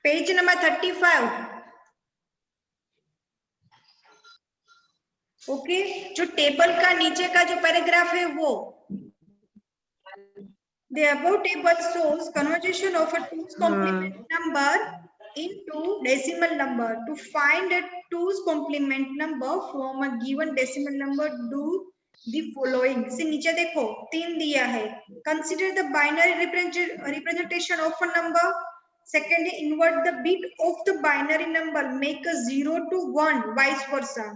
Page number 35। Okay, जो table का नीचे का जो पैराग्राफ है वो, the above table shows conversion of a 2's complement number into decimal number. To find a 2's complement number from a given decimal number, do the following. से नीचे देखो 3 दिया है. Consider the binary representation of a number. Second, invert the bit of the binary number, make a 0 to 1, vice versa.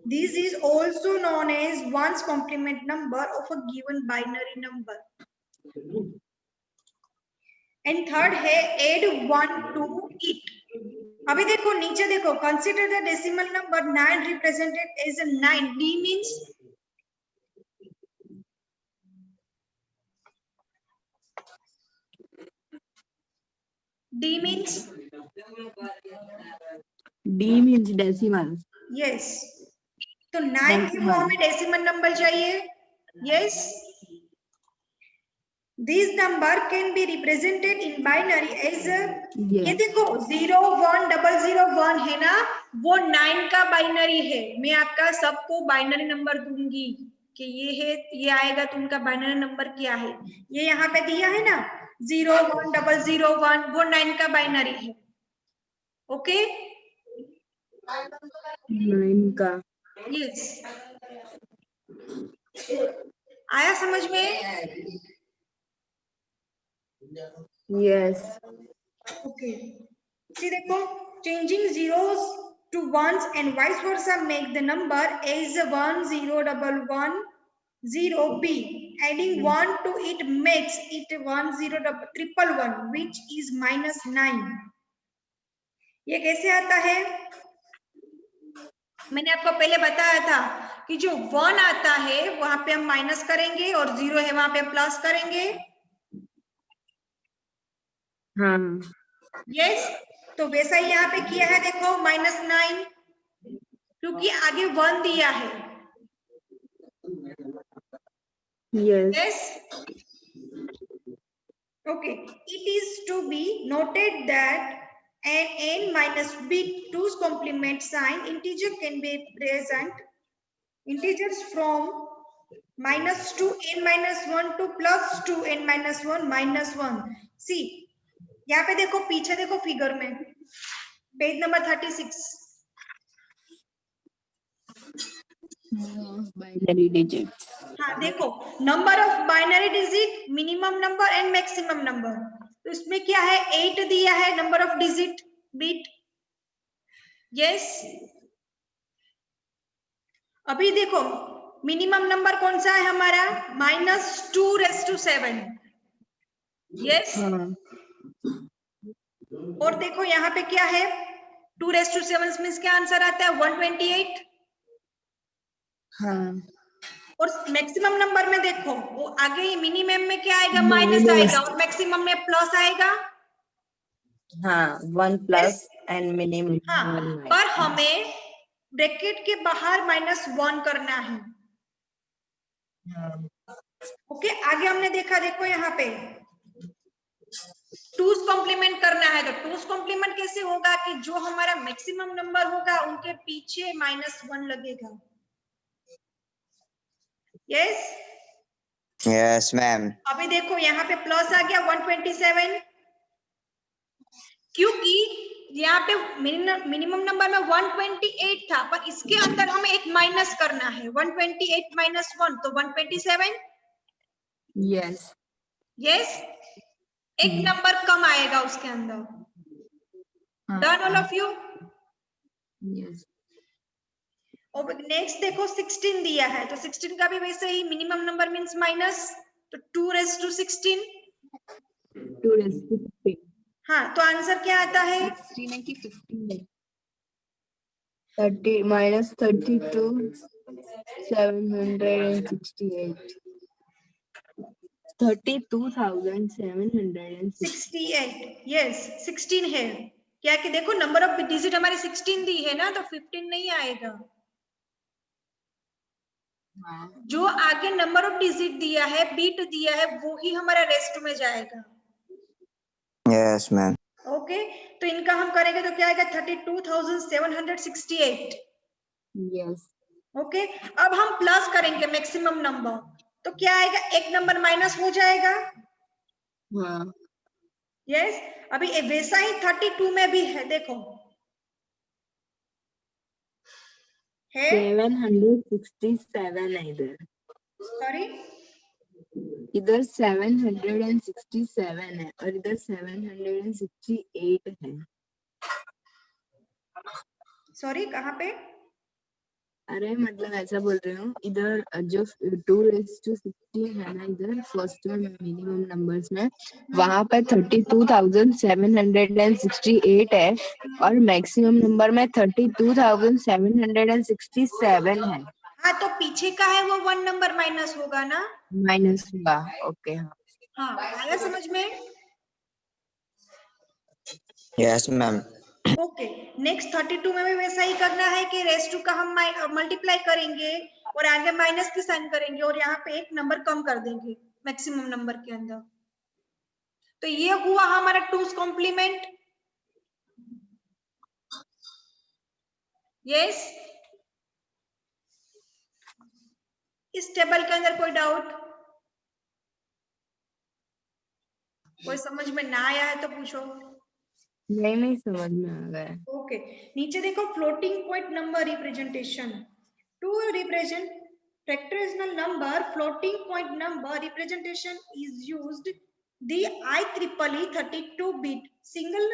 This is also known as 1's complement number of a given binary number. And third है add 1 to it. अभी देखो नीचे देखो, consider the decimal number 9 represented as a 9. D means decimal. Yes, तो 9 के वो हमें decimal number चाहिए. Yes, this number can be represented in binary as, ये देखो 0 1 0 0 1 है ना, वो 9 का बाइनरी है. मैं आपका सबको बाइनरी नंबर दूंगी कि ये है, ये आएगा तो उनका बाइनरी नंबर क्या है. ये यहाँ पे दिया है ना 0 1 0 0 1, वो 9 का बाइनरी है. ओके, 9 का. यस, आया समझ में? यस. ओके, सी देखो, changing zeros to ones and vice versa make the number as 1 0 1 1 0 b. Adding 1 to it makes it 1 0 1 1 which is -9. ये कैसे आता है? मैंने आपको पहले बताया था कि जो 1 आता है वहां पे हम माइनस करेंगे और 0 है वहां पे प्लस करेंगे. हाँ. यस, तो वैसा ही यहाँ पे किया है. देखो -9, क्योंकि आगे 1 दिया है. Yes. Okay, it is to be noted that an n minus bit 2's complement sign integer can be present integers from -2 n minus 1 to +2 n minus 1 -1. See, यहाँ पे देखो, पीछे देखो फिगर में, पेज नंबर 36. Binary digit. हाँ देखो, number of binary digit, minimum number and maximum number. तो इसमें क्या है, 8 दिया है number of digit bit. Yes, अभी देखो मिनिमम नंबर कौन सा है हमारा, -2⁻7. यस, और देखो यहाँ पे क्या है, 2⁻7 मीन्स क्या आंसर आता है, 128. हाँ. और मैक्सिमम नंबर में देखो, वो आगे मिनिमम में क्या आएगा, माइनस आएगा, और मैक्सिमम में प्लस आएगा. हाँ, 1 प्लस एंड मिनिमम. हाँ, पर हमें ब्रैकेट के बाहर -1 करना है. ओके, आगे हमने देखा, देखो यहाँ पे 2's कॉम्प्लीमेंट करना है. तो 2's कॉम्प्लीमेंट कैसे होगा कि जो हमारा मैक्सिमम नंबर होगा उनके पीछे -1 लगेगा. Yes, yes ma'am. अभी देखो यहाँ पे प्लस आ गया 127, क्योंकि यहाँ पे मिनिमम नंबर में 128 था, पर इसके अंदर हमें एक माइनस करना है. 128 -1 तो 127. यस. यस, एक नंबर कम आएगा उसके अंदर. Done all of you? Yes. और नेक्स्ट देखो 16 दिया है, तो 16 का भी वैसे ही मिनिमम नंबर मींस माइनस, तो 2⁻16. 2⁻16. हाँ, तो आंसर क्या आता है, 16 है कि 15 है? 30 -32 768. 32,768. यस 16 है. क्या कि देखो नंबर ऑफ डिजिट हमारी 16 दी है ना, तो 15 नहीं आएगा. जो आगे नंबर ऑफ डिजिट दिया है, बीट दिया है, वो ही हमारा रेस्ट में जाएगा. Yes ma'am. ओके, तो इनका करेंगे तो क्या आएगा 32,768। Yes. ओके, अब हम प्लस करेंगे मैक्सिमम नंबर, तो क्या आएगा, एक नंबर माइनस हो जाएगा। हाँ. यस, अभी वैसा ही 32 में भी है, देखो है 767 है इधर. सॉरी इधर 767 है और इधर 768 है. सॉरी कहाँ पे, अरे मतलब ऐसा बोल रही हूँ, इधर जो 2:16 है ना, इधर फर्स्ट में मिनिमम नंबर्स में वहां पे 32,768 है और मैक्सिमम नंबर में 32,767 है. हाँ तो पीछे का है वो 1 नंबर माइनस होगा ना। माइनस हुआ. ओके. हाँ. हाँ आया समझ में। Yes, ma'am. ओके, नेक्स्ट 32 में भी वैसा ही करना है कि रेस टू का हम मल्टीप्लाई करेंगे और आगे माइनस की साइन करेंगे और यहाँ पे एक नंबर कम कर देंगे मैक्सिमम नंबर के अंदर। तो ये हुआ हमारा टूस कॉम्प्लीमेंट। यस, इस टेबल के अंदर कोई डाउट, कोई समझ में ना आया है तो पूछो। नहीं समझ में आ गया. ओके, नीचे देखो floating point number representation. To represent fractional number, floating point number representation is used the IEEE 32-bit single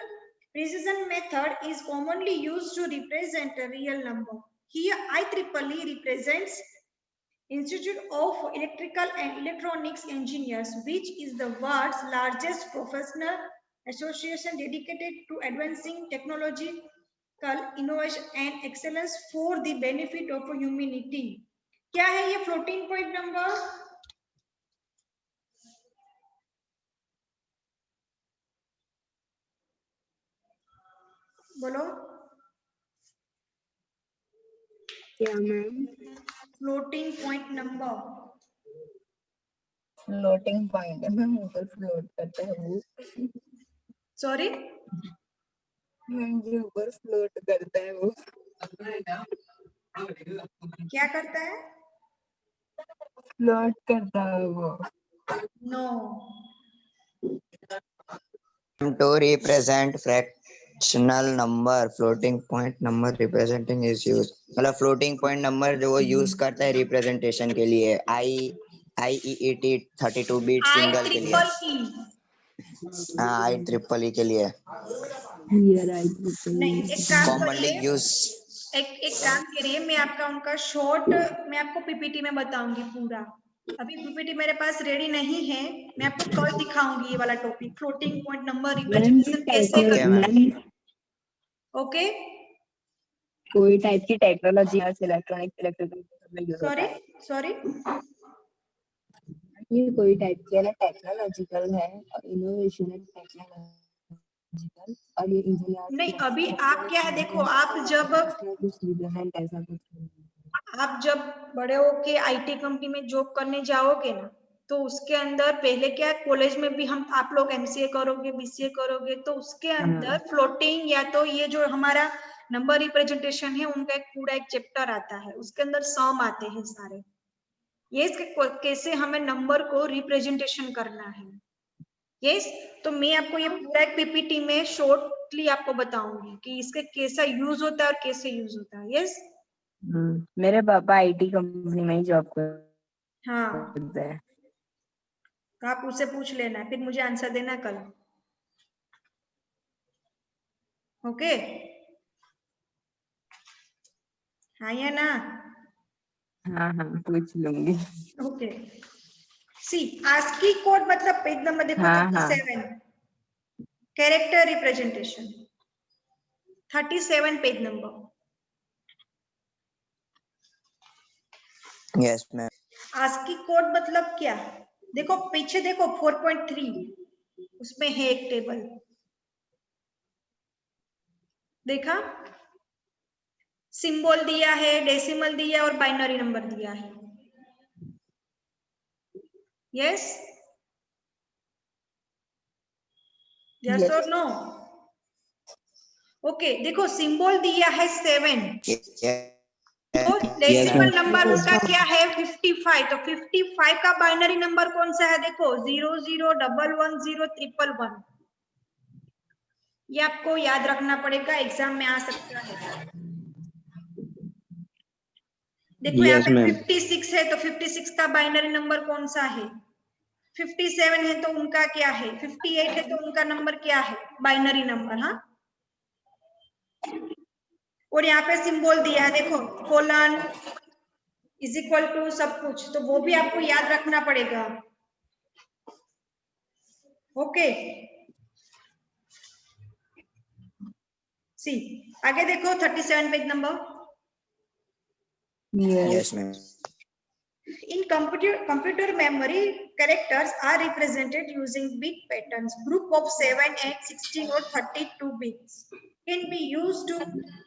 precision method is commonly used to represent a real number. Here IEEE represents Institute of Electrical and Electronics Engineers, which is the world's largest professional association dedicated to advancing technological innovation and excellence for the benefit of humanity. क्या है ये floating point number? बोलो। क्या ma'am? Floating point number. Floating point है ma'am, ऊपर float करता है वो. सॉरी, मैम जो ऊपर फ्लोट करता है वो. क्या करता है? फ्लोट करता है वो. No, To represent fractional number, floating point number representing is used. मतलब floating point number जो वो use करता है representation के लिए, IEET 32-bit आई single के लिए. Triple E. हाँ, IEEE के लिए हियर आई नहीं, एक काम commonly करिए, use. एक काम करिए, मैं आपका उनका शॉर्ट मैं आपको पीपीटी में बताऊंगी पूरा। अभी पीपीटी मेरे पास रेडी नहीं है, मैं आपको कल दिखाऊंगी ये वाला topic, floating point number ma'am representation कैसे Okay, करना ma'am. है। ओके, कोई टाइप की टेक्नोलॉजी इलेक्ट्रॉनिक इलेक्ट्रिकल में यूज होता सॉरी है. सॉरी, ये कोई टाइप की ना टेक्नोलॉजिकल है और इनोवेशन है टेक्नोलॉजिकल और ये इंजीनियर नहीं अभी आप क्या है, देखो आप जब कुछ रिप्रेजेंट ऐसा कुछ. बड़े होके आईटी कंपनी में जॉब करने जाओगे ना, तो उसके अंदर पहले क्या कॉलेज में भी हम आप लोग एमसीए करोगे बीसीए करोगे, तो उसके अंदर फ्लोटिंग या तो ये जो हमारा नंबर रिप्रेजेंटेशन है उनका एक पूरा एक चैप्टर आता है, उसके अंदर सम आते हैं सारे, ये कैसे हमें नंबर को रिप्रेजेंटेशन करना है। यस, तो मैं आपको ये पूरा एक पीपीटी में शॉर्टली आपको बताऊंगी कि इसके कैसा यूज होता है और कैसे यूज होता है। यस, मेरे पापा आईटी कंपनी में ही जॉब हाँ, करते हैं. तो आप उससे पूछ लेना, फिर मुझे आंसर देना कल। ओके, हाँ या ना? हाँ पूछ लूंगी. ओके, सी आस्की कोड मतलब पेज नंबर देखो हाँ 37, character representation 37 page number. Yes, ma'am. ASCII code मतलब क्या, देखो पीछे देखो 4.3 उसमें है एक टेबल, देखा, सिंबल दिया है, डेसिमल दिया और बाइनरी नंबर दिया है। यस, यस और नो? ओके देखो सिंबल दिया है 7, Yes, तो डेसिमल ma'am. नंबर उसका क्या है 55, तो 55 का बाइनरी नंबर कौन सा है देखो 0011101111, ये आपको याद रखना पड़ेगा, एग्जाम में आ सकता है। देखो यहाँ Yes, पे ma'am. 56 है तो 56 का बाइनरी नंबर कौन सा है, 57 है तो उनका क्या है, 58 है तो उनका नंबर क्या है बाइनरी नंबर। हाँ, और यहाँ पे सिंबल दिया है देखो कोलन इज इक्वल टू सब कुछ, तो वो भी आपको याद रखना पड़ेगा। ओके सी आगे देखो 37 page number. Yes. Yes, ma'am. In computer memory, characters are represented using bit patterns. Group of 7, 8, 16 or 32 bits can be used to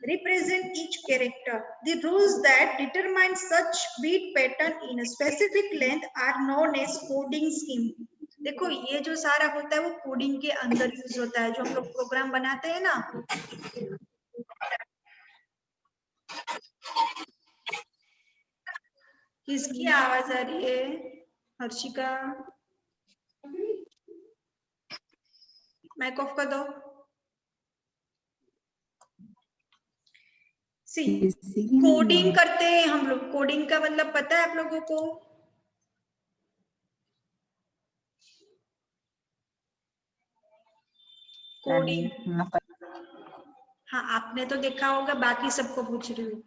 represent each character. The rules that determine such bit pattern in a specific length are known as coding scheme. देखो ये जो सारा होता है वो coding के अंदर use होता है, जो हम लोग प्रोग्राम बनाते हैं ना। किसकी आवाज आ रही है? हर्षिका, माइक ऑफ कर दो। सी कोडिंग करते हैं हम लोग, कोडिंग का मतलब पता है आप लोगों को? कोडिंग, हाँ आपने तो देखा होगा, बाकी सबको पूछ रही हूँ।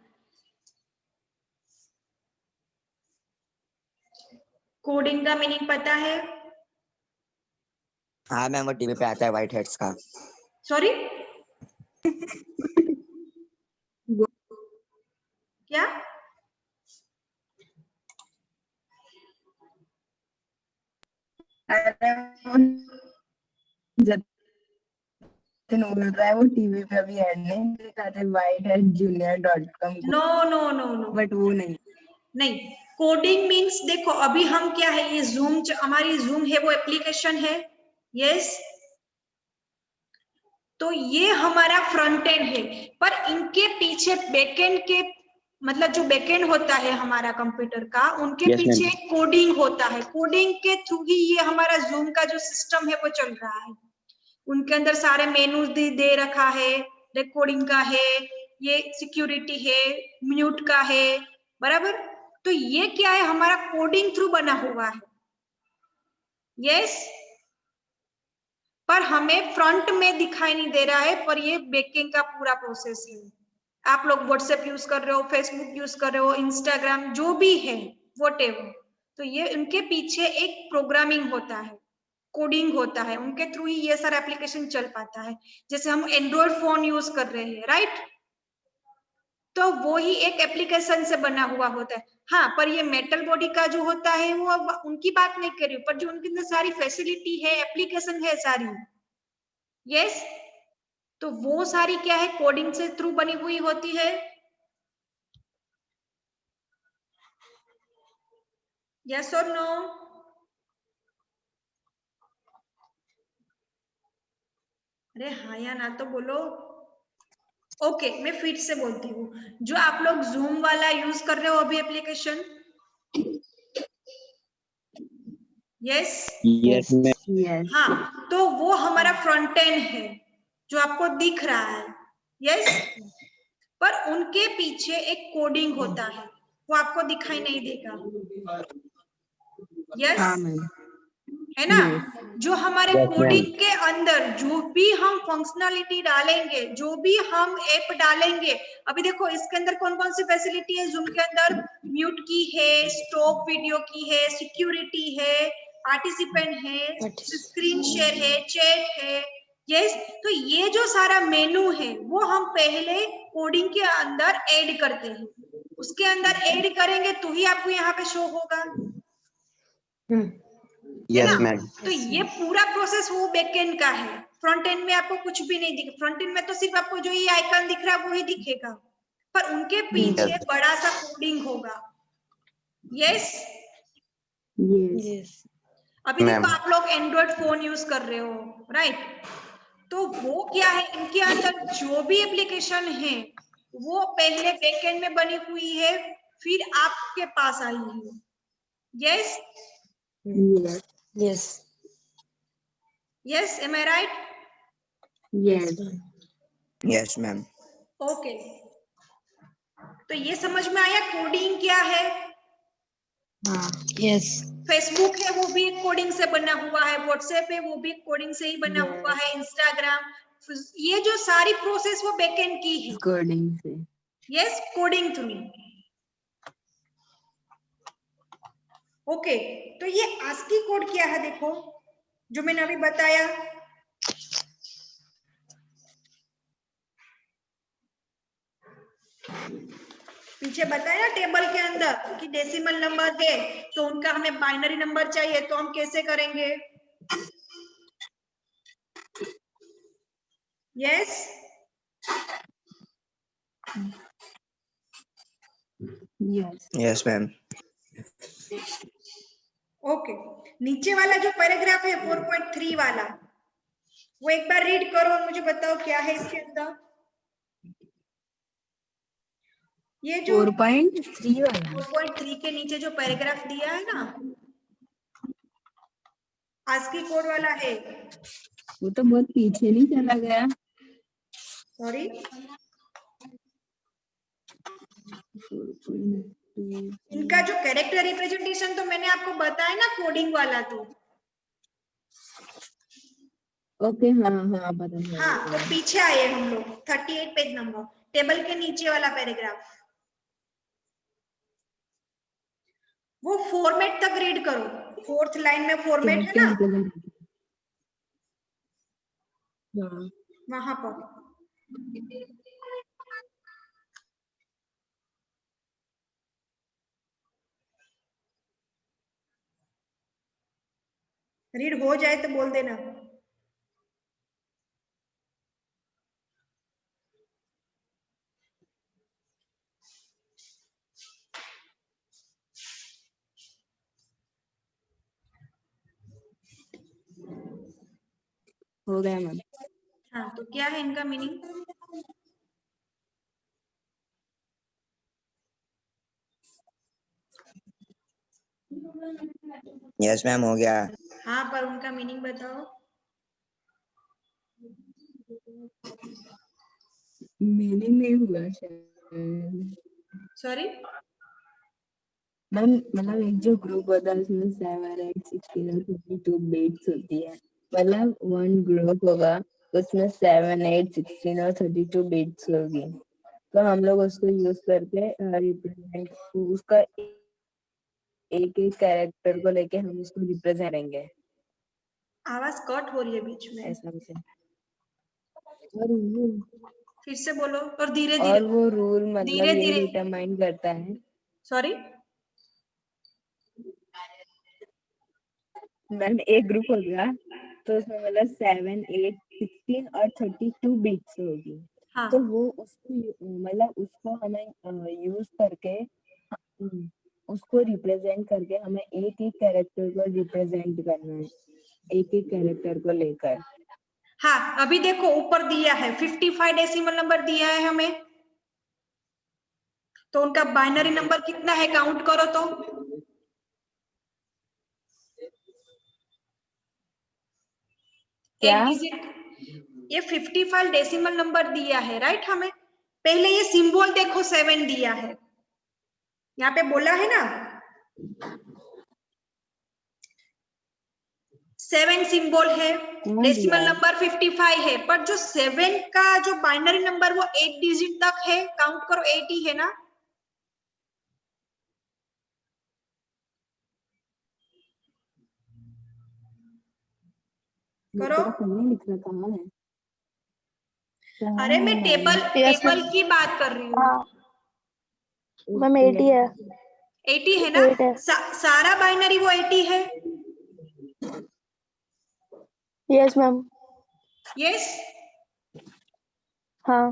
कोडिंग का मीनिंग पता है? हाँ मैम, वो टीवी पे आता है व्हाइट हेड्स का। सॉरी क्या? जतिन बोल रहा है वो टीवी पे अभी ऐड नहीं दिखाते whiteheadjunior.com को, no no no no, but वो नहीं। नहीं कोडिंग मीन्स देखो अभी हम क्या है, ये जूम हमारी जूम है वो एप्लीकेशन है, यस तो ये हमारा फ्रंट एंड है, पर इनके पीछे बैकएंड के मतलब जो बैकएंड होता है हमारा कंप्यूटर का, उनके Yes, पीछे ma'am. कोडिंग होता है, कोडिंग के थ्रू ही ये हमारा जूम का जो सिस्टम है वो चल रहा है। उनके अंदर सारे मेनूज दे रखा है, रिकॉर्डिंग का है, ये सिक्योरिटी है, म्यूट का है, बराबर। तो ये क्या है, हमारा कोडिंग थ्रू बना हुआ है, यस पर हमें फ्रंट में दिखाई नहीं दे रहा है, पर ये बैकएंड का पूरा प्रोसेस है। आप लोग व्हाट्सएप यूज कर रहे हो, फेसबुक यूज कर रहे हो, इंस्टाग्राम जो भी है व्हाटएवर, तो ये उनके पीछे एक प्रोग्रामिंग होता है, कोडिंग होता है, उनके थ्रू ही ये सारा एप्लीकेशन चल पाता है। जैसे हम एंड्रॉइड फोन यूज कर रहे हैं, राइट, तो वो ही एक एप्लीकेशन से बना हुआ होता है। हाँ, पर ये मेटल बॉडी का जो होता है वो उनकी बात नहीं कर रही हूँ, पर जो उनके अंदर सारी फैसिलिटी है, एप्लीकेशन है सारी, यस तो वो सारी क्या है, कोडिंग से थ्रू बनी हुई होती है। यस और नो? अरे हाँ या ना तो बोलो। ओके मैं फिर से बोलती हूँ, जो आप लोग जूम वाला यूज कर रहे हो अभी application, yes Yes, ma'am. Yes. हाँ तो वो हमारा फ्रंट एंड है जो आपको दिख रहा है, यस पर उनके पीछे एक कोडिंग होता है, वो आपको दिखाई नहीं देगा, यस हाँ मैम। है ना। Yes. जो हमारे Yes, कोडिंग ma'am. के अंदर जो भी हम फंक्शनलिटी डालेंगे, जो भी हम ऐप डालेंगे, अभी देखो इसके अंदर कौन कौन सी फैसिलिटी है जूम के अंदर, म्यूट की है, स्टॉप वीडियो की है, सिक्योरिटी है, पार्टिसिपेंट है, स्क्रीन शेयर है, चैट है, यस तो ये जो सारा मेनू है वो हम पहले कोडिंग के अंदर ऐड करते हैं, उसके अंदर ऐड करेंगे तो ही आपको यहाँ पे शो होगा, Yes, है ना। ma'am. तो ये पूरा प्रोसेस वो बैकएंड का है, फ्रंट एंड में आपको कुछ भी नहीं दिखे, फ्रंट एंड में तो सिर्फ आपको जो ये आइकन दिख रहा है वो ही दिखेगा, पर उनके पीछे Yes. बड़ा सा कोडिंग होगा, यस Yes. अभी देखो Ma'am. आप लोग एंड्रॉइड फोन यूज कर रहे हो, राइट, तो वो क्या है, इनके अंदर जो भी एप्लीकेशन है वो पहले बैकएंड में बनी हुई है, फिर आपके पास आई है। Yes Yes. Yes. Yes, am I right? Yes. Yes ma'am. Okay, तो ये समझ में आया कोडिंग क्या है। हाँ। Yes. फेसबुक है वो भी एक कोडिंग से बना हुआ है, व्हाट्सएप है वो भी एक कोडिंग से ही बना Yes. हुआ है, इंस्टाग्राम, ये जो सारी प्रोसेस वो बैकएंड की है। Coding से। Yes, coding through. ओके, तो ये आस्की कोड क्या है देखो, जो मैंने अभी बताया। पीछे बताया ना टेबल के अंदर कि डेसिमल नंबर है तो उनका हमें बाइनरी नंबर चाहिए, तो हम कैसे करेंगे? Yes Yes. Yes ma'am. Okay, नीचे वाला जो पैराग्राफ है 4.3 वाला, वो एक बार रीड करो और मुझे बताओ क्या है इसके अंदर। ये जो 4.3 वाला। 4.3 के नीचे जो पैराग्राफ दिया है ना, आस्की कोड वाला है। वो तो बहुत पीछे नहीं चला गया। सॉरी, 4.2। इनका जो कैरेक्टर रिप्रेजेंटेशन तो मैंने आपको बताया ना कोडिंग वाला, तो ओके, हाँ हाँ पता है। हाँ, तो पीछे आए हम लोग 38 पेज नंबर, टेबल के नीचे वाला पैराग्राफ, वो फॉर्मेट तक रीड करो। 4th लाइन में फॉर्मेट है कैरेक्टर ना, रिप्रेजेंटेशन। हाँ। वहां पर रीड हो जाए तो बोल देना। हो गया मैम। हाँ, तो क्या है इनका मीनिंग? यस मैम हो गया। हाँ, पर उनका मीनिंग बताओ। मीनिंग नहीं हुआ शायद। सॉरी, मैम मतलब एक जो ग्रुप होता है उसमें 7 8 16 और 52 बिट्स होती है। मतलब वन ग्रुप होगा उसमें 7 8 16 और 32 बिट्स होगी, तो हम लोग उसको यूज करके रिप्रेजेंट उसका एक एक कैरेक्टर को लेके हम उसको रिप्रेजेंट करेंगे। आवाज कट हो रही है बीच में, ऐसा कुछ है। और फिर से बोलो, और धीरे धीरे, और वो रूल मतलब धीरे ये धीरे। डिटरमाइन करता है। सॉरी, मैम एक ग्रुप हो गया तो उसमें मतलब 7 8 16 और 32 बिट्स होगी, हाँ तो वो उसको मतलब उसको हमें यूज करके उसको रिप्रेजेंट करके हमें एक एक कैरेक्टर को रिप्रेजेंट करना है, एक एक कैरेक्टर को लेकर। हाँ, अभी देखो ऊपर दिया है 55 डेसिमल नंबर दिया है हमें, तो उनका बाइनरी नंबर कितना है काउंट करो तो। क्या? एक डिजिट, ये 55 डेसिमल नंबर दिया है राइट हमें। पहले ये सिंबल देखो 7 दिया है, यहाँ पे बोला है ना 7 सिंबल है, कौन दिया डेसिमल है? नंबर 55 है, पर जो 7 का जो बाइनरी नंबर वो 8 डिजिट तक है, काउंट करो 8 ही है ना। करो, मेरा पढ़ने लिखना कहाँ है? कहाँ अरे है मैं table ma'am? Yes, table ma'am. की बात कर रही हूँ। हाँ मैम 80 है। 80 है ना, 8 है। सारा बाइनरी वो 80 है। Yes ma'am. यस हाँ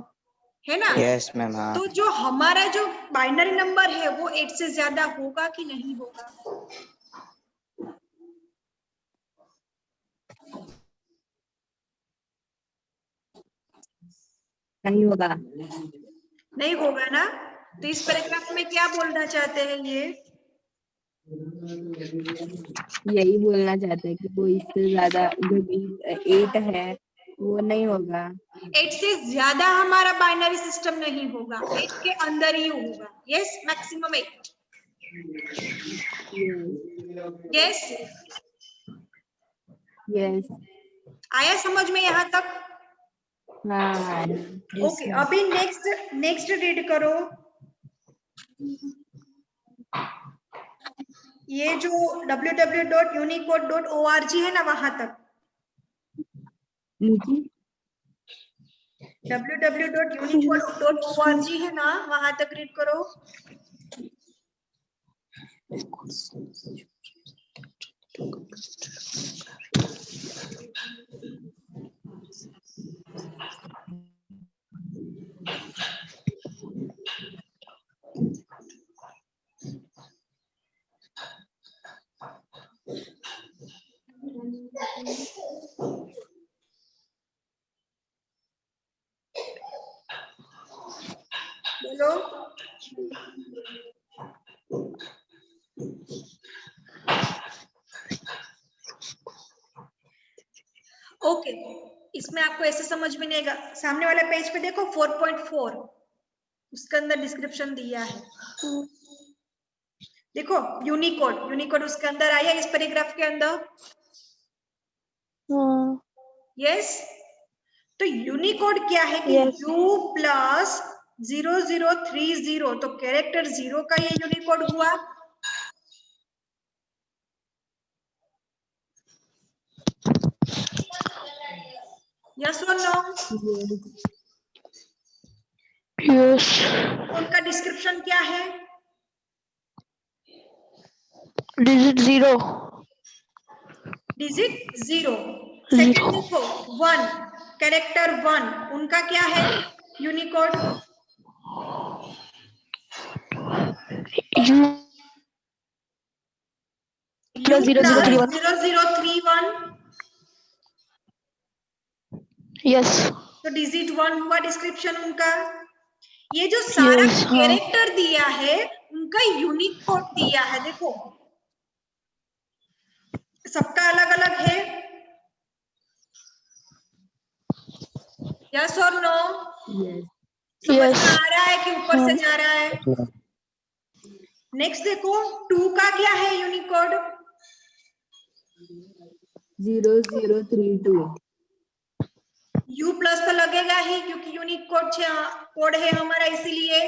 है ना। Yes ma'am. हाँ तो जो हमारा जो बाइनरी नंबर है वो 8 से ज्यादा होगा कि नहीं होगा? नहीं होगा। नहीं होगा ना? तो इस पैराग्राफ में क्या बोलना चाहते हैं ये? यही बोलना चाहते हैं कि वो इससे ज्यादा जो 8 है वो नहीं होगा। 8 से ज्यादा हमारा बाइनरी सिस्टम नहीं होगा, 8 के अंदर ही होगा। Yes, maximum 8। Yes, yes. आया समझ में यहाँ तक? हाँ। ओके, अभी नेक्स्ट रीड करो। ये जो www.unicode.org है ना, वहां तक। नीचे www.unicode.org है ना, वहां तक रीड करो। बोलो। ओके, इसमें आपको ऐसे समझ में नहीं आएगा। सामने वाले पेज पे देखो 4.4, उसके अंदर डिस्क्रिप्शन दिया है। देखो, यूनिकोड उसके अंदर आया इस पैराग्राफ के अंदर। यस, तो यूनिकोड क्या है कि Yes. U+0030, तो कैरेक्टर 0 का ये यूनिकोड हुआ। यस और नो? Yes. उनका डिस्क्रिप्शन क्या है? Digit 0. डिजिट 0। 0. सेकंड देखो 1, कैरेक्टर 1, उनका क्या है Unicode? U U plus 0031. 0031, Yes. तो डिजिट 1 हुआ डिस्क्रिप्शन उनका। ये जो सारा Yes. हाँ. कैरेक्टर दिया है उनका यूनिकोड दिया है। देखो, सबका अलग अलग है। यस और नो? यस। समझ Yes. में आ रहा है कि ऊपर से हाँ. जा रहा है? नेक्स्ट देखो 2 का क्या है यूनिकोड? 0032। U प्लस तो लगेगा ही क्योंकि यूनिक कोड है हमारा, इसीलिए।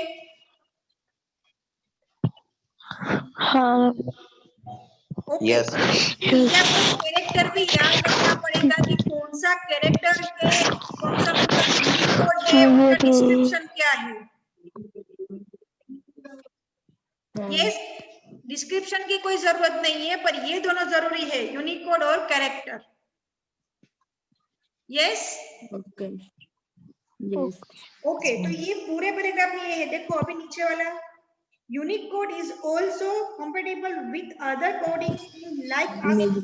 हाँ. Okay, Yes. इनके आपको कैरेक्टर भी याद रखना पड़ेगा कि कौन सा कैरेक्टर है, कौन सा उनका यूनिक कोड है, उनका डिस्क्रिप्शन क्या है। ये डिस्क्रिप्शन की कोई जरूरत नहीं है, पर ये दोनों जरूरी है, यूनिक कोड और character. Yes. Okay. Yes. Okay, तो ये पूरे पैराग्राफ में ये है। देखो अभी नीचे वाला, unique code is also compatible with other coding scheme like ASCII.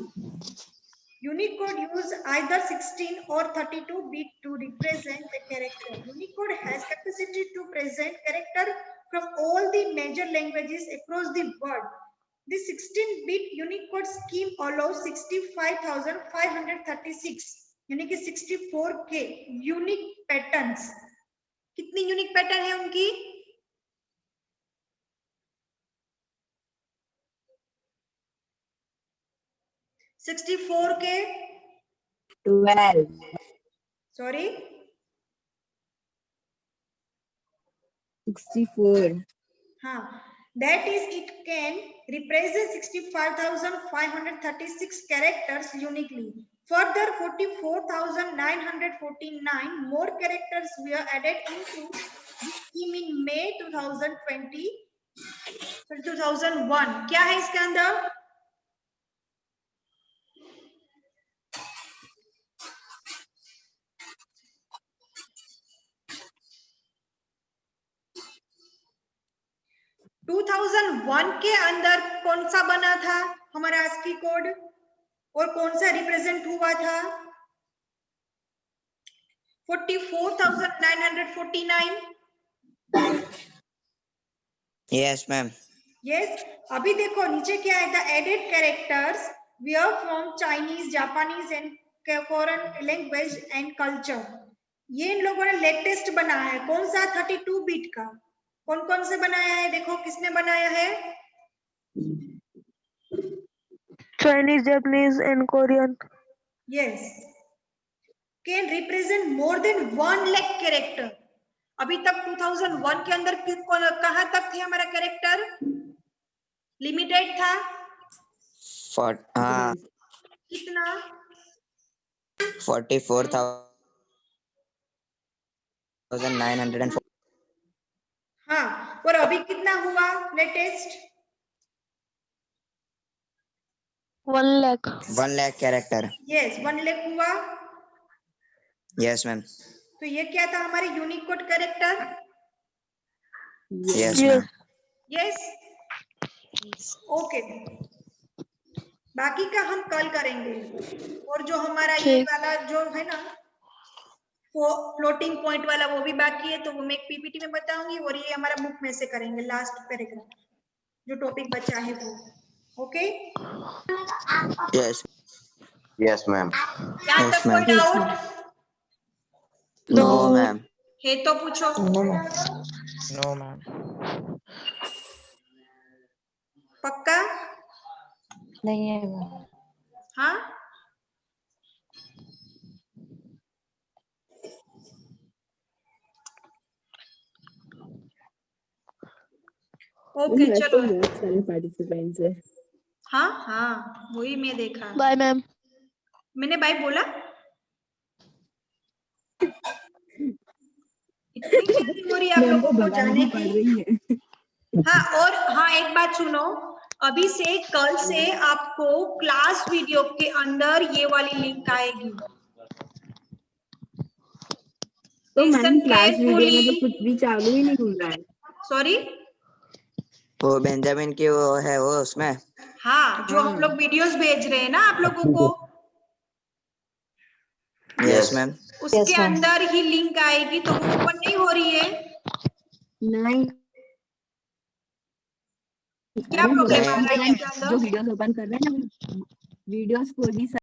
Unicode use either 16 or 32 bit to represent a character. Unicode has capacity to present character from all the major languages across the world. The 16-bit Unicode scheme allows 65,536 यानी कि 64K unique patterns. कितनी unique pattern है उनकी? 64K 12। Sorry 64। हाँ, that is it can represent 65,536 characters uniquely. Further 44,949 more characters were added into the scheme in May 2001. क्या है इसके अंदर? टू 2001 के अंदर कौन सा बना था हमारा ASCII कोड और कौन सा रिप्रेजेंट हुआ था? 44,949. Yes, ma'am. यस अभी देखो नीचे क्या है, the added characters we are from Chinese, Japanese and foreign language and culture. ये इन लोगों ने लेटेस्ट बनाया है, कौन सा 32 बिट का, कौन कौन से बनाया है, देखो किसने बनाया है। Chinese, Japanese, and Korean. Yes can represent more than 1 lakh character. अभी तक 2001 के अंदर कहां तक थे हमारा कैरेक्टर, लिमिटेड था कितना, 44,904. हाँ और अभी कितना हुआ latest, 1 lakh. 1 lakh character. Yes 1 lakh हुआ। Yes, ma'am. तो ये क्या था हमारे Unicode character. Yes, Yes. ma'am. Yes okay, बाकी का हम कल करेंगे। और जो हमारा ये ठीक। वाला जो है ना फ्लोटिंग पॉइंट वाला वो भी बाकी है, तो वो मैं एक पीपीटी में बताऊंगी और ये हमारा बुक में से करेंगे लास्ट पैराग्राफ जो टॉपिक बचा है वो। Okay Yes. Yes, ma'am. यहाँ Yes, तक कोई ma'am. Doubt No, ma'am. है तो पूछो। No, ma'am. पक्का नहीं है हाँ ओके तो चलो बहुत सारे पार्टिसिपेंट्स है। हाँ हाँ वही मैं देखा, Bye, ma'am. मैंने बाय बोला इतनी जल्दी हो रही है आप मैम लोगों को को भगाना जाने पड़ की। रही है। हाँ और हाँ एक बात सुनो, अभी से कल से आपको क्लास वीडियो के अंदर ये वाली लिंक आएगी, तो मैम लिसन क्लास वीडियो में तो केयरफुली। कुछ भी चालू ही नहीं हो रहा है। सॉरी वो बेंजामिन की वो है वो उसमें। हाँ जो हम लोग वीडियोस भेज रहे हैं ना आप लोगों को, Yes, ma'am. उसके Yes, ma'am. अंदर ही लिंक आएगी, तो वो ओपन नहीं हो रही है, नहीं क्या अरे वो प्रॉब्लम आ open रहा है कर रहे इसके हैं, अंदर। जो वीडियोस ओपन कर रहे हैं ना वीडियोस कोई भी